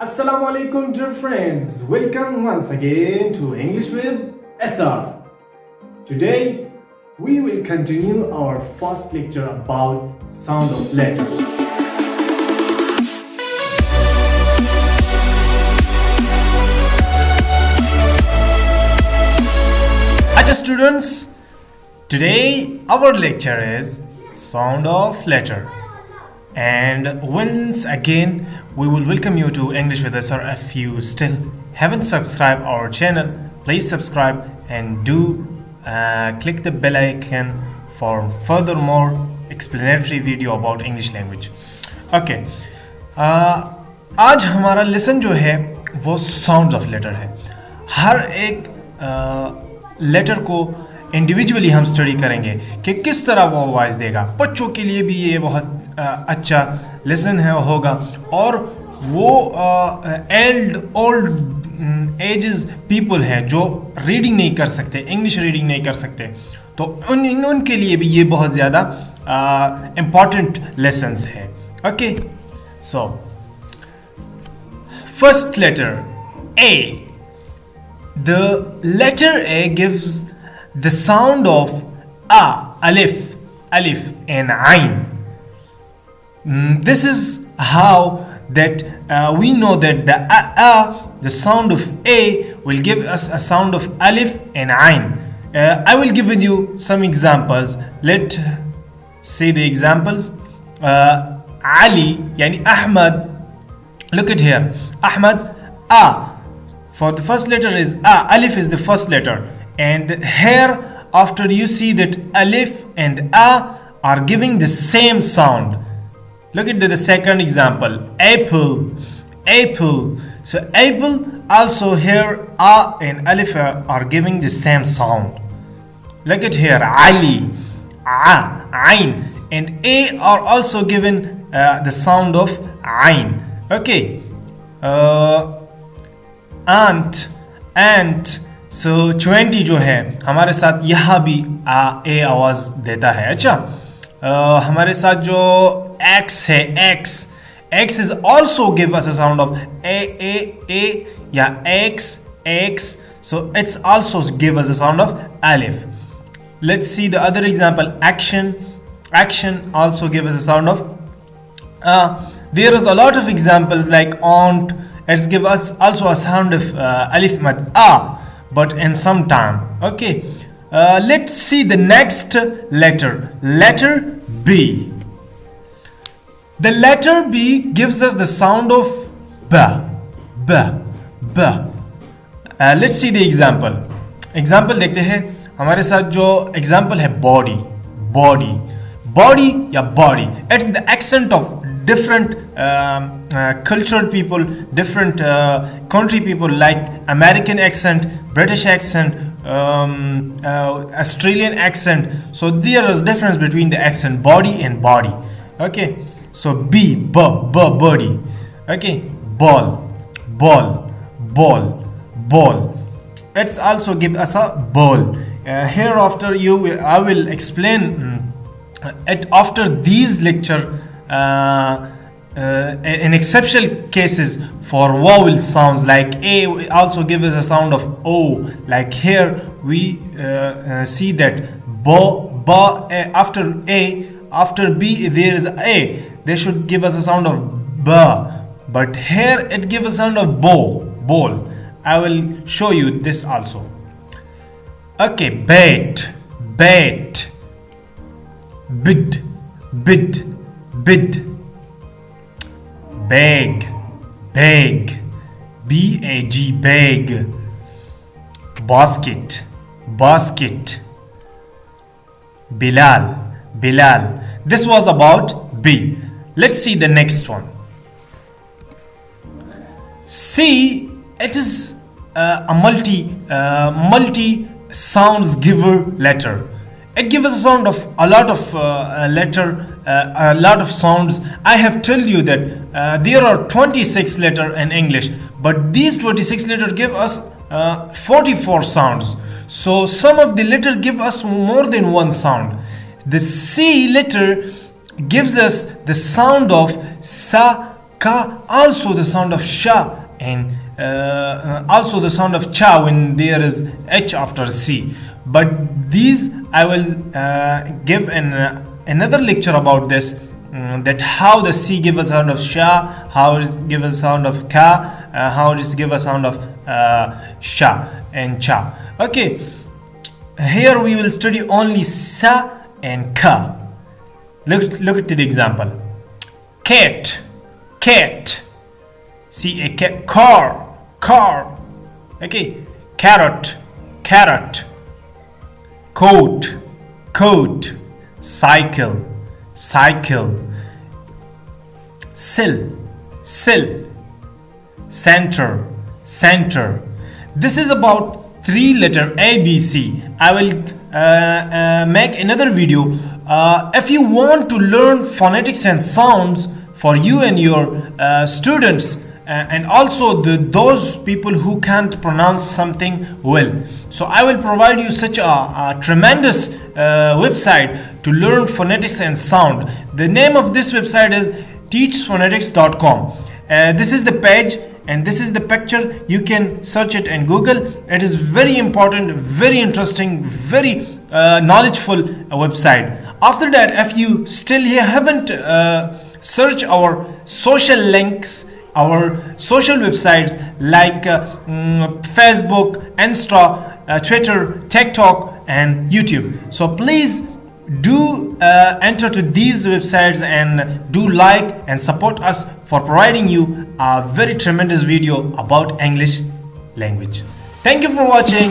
Assalamu alaikum dear friends, welcome once again to English with SR. Today we will continue our first lecture about sound of letters. Acha students, today our lecture is sound of letter. And once again, we will welcome you to English with SR. If you still haven't subscribed our channel, please subscribe and do click the bell icon for furthermore explanatory video about English language. Okay, आज हमारा lesson जो है वो sounds of letter है. हर एक letter को individually हम study करेंगे कि किस तरह वो वॉइस देगा. बच्चों के लिए भी ये बहुत अच्छा लेसन है होगा, और वो ओल्ड एजेस पीपल हैं जो रीडिंग नहीं कर सकते, इंग्लिश रीडिंग नहीं कर सकते, तो उनके लिए भी ये बहुत ज़्यादा इम्पॉर्टेंट लेसन्स है. Okay, so first letter A. The letter A gives the sound of alif and ayn. This is how that we know that the sound of A will give us a sound of alif and ayn. I will give you some examples. Let's see the examples. Ali, yani Ahmad. Look at here. Ahmad, A. For the first letter is A. Alif is the first letter. And here, after you see that alif and A are giving the same sound. Look at the second example. Apple. So apple also here A and alif are giving the same sound. Look at here. Ali, Ayn, and A are also given the sound of Ayn. Okay. Ant. So 20 जो है हमारे साथ यहाँ भी ए आवाज देता है. अच्छा, हमारे साथ जो X है, X is also give us a sound of a या X. So it's also give us a sound of alif. Let's see the other example. Action also give us a sound of there is a lot of examples like aunt. It's give us also a sound of alif mad but in some time. Okay, let's see the next letter B. The letter B gives us the sound of ba. Let's see the example देखते हैं. हमारे साथ जो example है body या body. It's the accent of different cultured people, different country people, like American accent, British accent, Australian accent. So there is difference between the accent body and body. Okay, so B, body. Okay, ball. It's also give us a ball. Hereafter I will explain it after these lecture. In exceptional cases for vowel sounds, like A also gives us a sound of O. Like here we see that after B there is A. They should give us a sound of ba, but here it gives a sound of ball. I will show you this also. Okay, bet, bid, bag, B-A-G, bag, basket, Bilal. This was about B. Let's see the next one. C. It is a multi sounds giver letter. It gives us a sound of a lot of a lot of sounds. I have told you that there are 26 letters in English, but these 26 letters give us 44 sounds. So some of the letters give us more than one sound. The C letter gives us the sound of sa, ka, also the sound of sha, and also the sound of cha when there is h after c. But these I will give another lecture about this, that how the c give a sound of sha, how it give a sound of ka, how it give a sound of sha and cha. Okay, here we will study only sa and ka. Look at the example. Cat, cat. C-A-K, car, car. Okay, carrot, carrot. Coat, coat. Cycle, cycle. Sill, sill. Center, center. This is about 3-letter ABC. I will make another video. If you want to learn phonetics and sounds for you and your students, and also those people who can't pronounce something well, so I will provide you such a tremendous website to learn phonetics and sound. The name of this website is teachphonetics.com. This is the page and this is the picture. You can search it in Google. It is very important, very interesting, very knowledgeful website. After that, if you still haven't search our social links, our social websites like Facebook, Insta, Twitter, TikTok and YouTube. So please do enter to these websites and do like and support us for providing you a very tremendous video about English language. Thank you for watching.